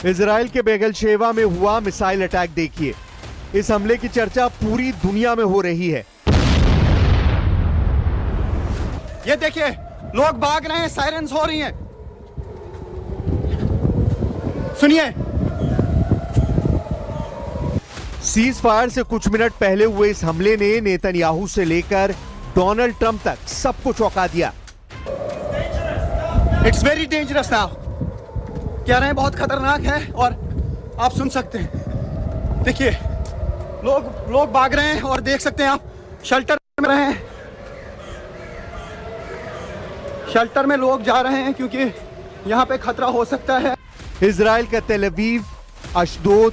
Israel के बेगल शेवा में हुआ मिसाइल अटैक देखिए। इस हमले की चर्चा पूरी दुनिया में हो रही है। ये देखिए, लोग भाग रहे हैं, सायरन्स हो रही हैं। सुनिए। सीज फायर से कुछ मिनट पहले हुए इस हमले ने नेतन्याहू से लेकर डोनाल्ड ट्रंप तक सबको चौंका दिया। इट्स वेरी डेंजरस नाउ, कह रहे हैं बहुत खतरनाक है, और आप सुन सकते हैं। देखिए, लोग भाग रहे हैं और देख सकते हैं आप, शेल्टर में रहे हैं। शेल्टर में लोग जा रहे हैं क्योंकि यहां पे खतरा हो सकता है। इजराइल का तेल अवीव, अशदोद,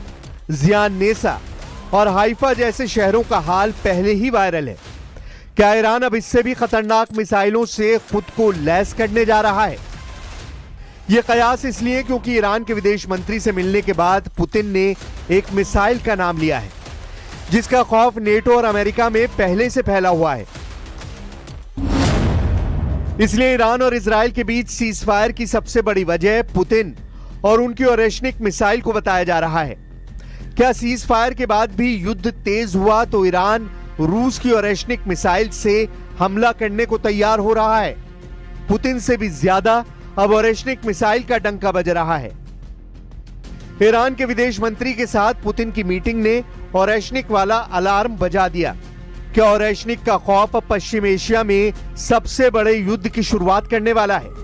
जियान नेसा और हाइफा जैसे शहरों का हाल पहले ही वायरल है। क्या ईरान अब इससे भी खतरनाक मिसाइलों से खुद को लैस करने जा रहा है? यह कयास इसलिए क्योंकि ईरान के विदेश मंत्री से मिलने के बाद पुतिन ने एक मिसाइल का नाम लिया है जिसका खौफ नेटो और अमेरिका में पहले से फैला हुआ है। इसलिए ईरान और इजराइल के बीच सीज फायर की सबसे बड़ी वजह पुतिन और उनकी ओरेशनिक मिसाइल को बताया जा रहा है। क्या सीज फायर के बाद भी युद्ध तेज हुआ तो ईरान रूस की ओरेशनिक मिसाइल से हमला करने को तैयार हो रहा है? पुतिन से भी ज्यादा अब ओरेशनिक मिसाइल का डंका बज रहा है। ईरान के विदेश मंत्री के साथ पुतिन की मीटिंग ने ओरेशनिक वाला अलार्म बजा दिया। क्या ओरेशनिक का खौफ अब पश्चिम एशिया में सबसे बड़े युद्ध की शुरुआत करने वाला है?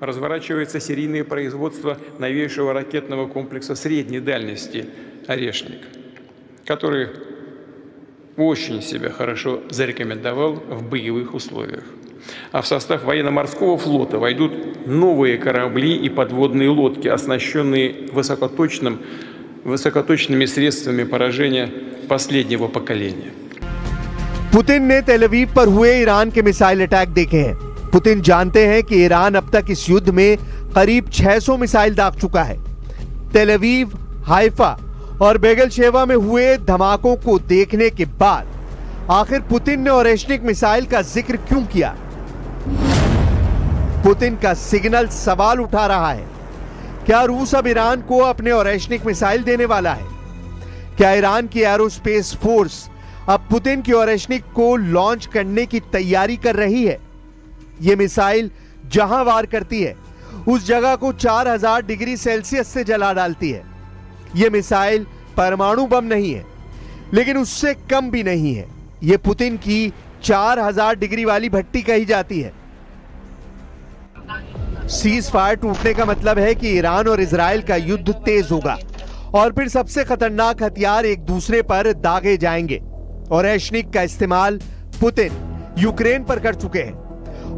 Разворачивается серийное производство новейшего ракетного комплекса средней дальности «Орешник», который очень себя хорошо зарекомендовал в боевых условиях. А в состав военно-морского флота войдут новые корабли и подводные лодки, оснащенные высокоточными средствами поражения последнего поколения. पुतिन ने तेल अवीव पर हुए ईरान के मिसाइल अटैक देखे हैं। पुतिन जानते हैं कि ईरान अब तक इस युद्ध में करीब 600 मिसाइल दाग चुका है। तेल अवीव, हाइफा और बेगल शेवा में हुए धमाकों को देखने के बाद आखिर पुतिन ने ओरेशनिक मिसाइल का जिक्र क्यों किया? पुतिन का सिग्नल सवाल उठा रहा है। क्या रूस अब ईरान को अपने ओरेशनिक मिसाइल देने वाला है? क्या ईरान की एरोस्पेस फोर्स अब पुतिन की ओरेशनिक को लॉन्च करने की तैयारी कर रही है? यह मिसाइल जहां वार करती है उस जगह को 4000 डिग्री सेल्सियस से जला डालती है। यह मिसाइल परमाणु बम नहीं है, लेकिन उससे कम भी नहीं है। यह पुतिन की 4000 डिग्री वाली भट्टी कही जाती है। सीज फायर टूटने का मतलब है कि ईरान और इजराइल का युद्ध तेज होगा और फिर सबसे खतरनाक हथियार एक दूसरे पर दागे जाएंगे। ओरेशनिक का इस्तेमाल पुतिन यूक्रेन पर कर चुके हैं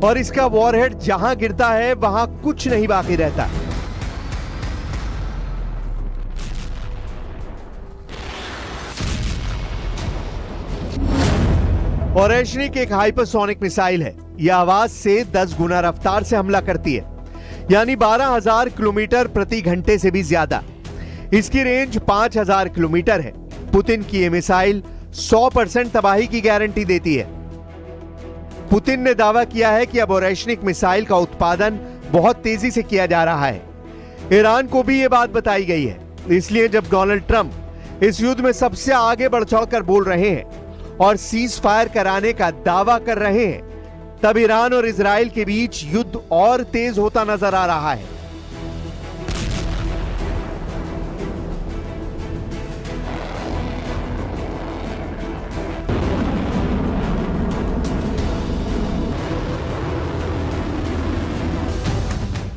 और इसका वॉरहेड जहां गिरता है वहां कुछ नहीं बाकी रहता। ओरेशनिक एक हाइपरसोनिक मिसाइल है। यह आवाज से 10 गुना रफ्तार से हमला करती है, यानी 12,000 किलोमीटर प्रति घंटे से भी ज्यादा। इसकी रेंज 5,000 किलोमीटर है। पुतिन की यह मिसाइल 100% तबाही की गारंटी देती है। पुतिन ने दावा किया है कि अब ओरेशनिक मिसाइल का उत्पादन बहुत तेजी से किया जा रहा है। ईरान को भी यह बात बताई गई है। इसलिए जब डोनाल्ड ट्रंप इस युद्ध में सबसे आगे बढ़ चढ़कर बोल रहे हैं और सीज फायर कराने का दावा कर रहे हैं, तब ईरान और इजराइल के बीच युद्ध और तेज होता नजर आ रहा है।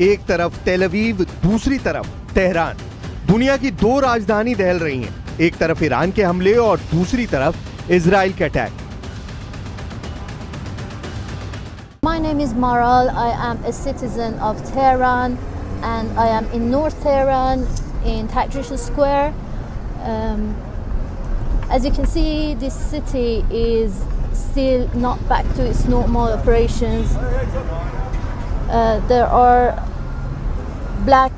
एक तरफ तेल अवीव, दूसरी तरफ तेहरान। दुनिया की दो राजधानी दहल रही हैं। एक तरफ ईरान के हमले और दूसरी तरफ इजराइल के attack. My name is Maral. I am a citizen of Tehran and I am in North Tehran in Tahrir Square. As you can see, this city is still not back to its normal operations. There are black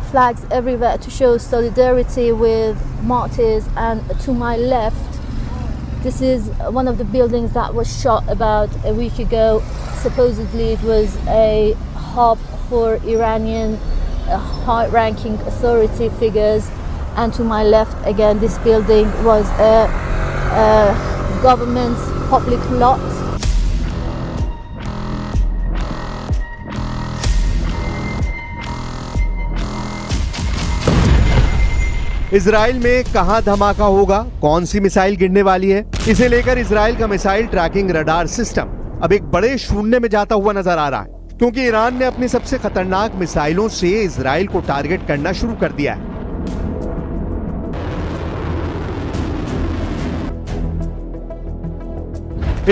flags everywhere to show solidarity with martyrs, and to my left, this is one of the buildings that was shot about a week ago. Supposedly it was a hub for Iranian high-ranking authority figures, and to my left again, this building was a government public lot. Israel में कहां धमाका होगा, कौन सी missile गिरने वाली है, इसे लेकर इजराइल का मिसाइल ट्रैकिंग रडार सिस्टम अब एक बड़े शून्य में जाता हुआ नजर आ रहा है, क्योंकि ईरान ने अपनी सबसे खतरनाक मिसाइलों से इजराइल को टारगेट करना शुरू कर दिया है।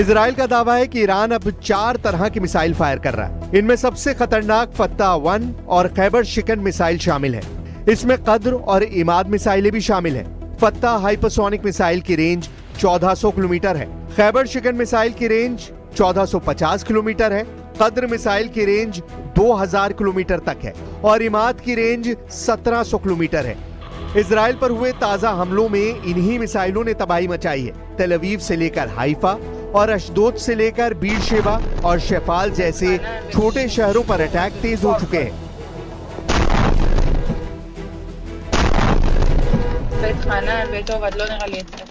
इजराइल का दावा है कि ईरान अब 4 तरह की मिसाइल फायर कर रहा है। इनमें सबसे खतरनाक फत्ता-1 और खैबर शिकन मिसाइल शामिल है। इसमें कद्र और इमाद मिसाइलें भी शामिल हैं। फत्ता हाइपरसोनिक मिसाइल की रेंज 1400 किलोमीटर है। खैबर शिकन मिसाइल की रेंज 1450 किलोमीटर है। कद्र मिसाइल की रेंज 2000 किलोमीटर तक है और इमाद की रेंज 1700 किलोमीटर है। इजराइल पर हुए ताजा हमलों में इन्हीं मिसाइलों ने तबाही मचाई है। तेल अवीव से लेकर हाइफा और अशदोद से लेकर बीरशेबा और शेफाल जैसे छोटे शहरों पर अटैक तेज हो चुके हैं। בית חנה, בית עובד, לא נראה לי אצלך.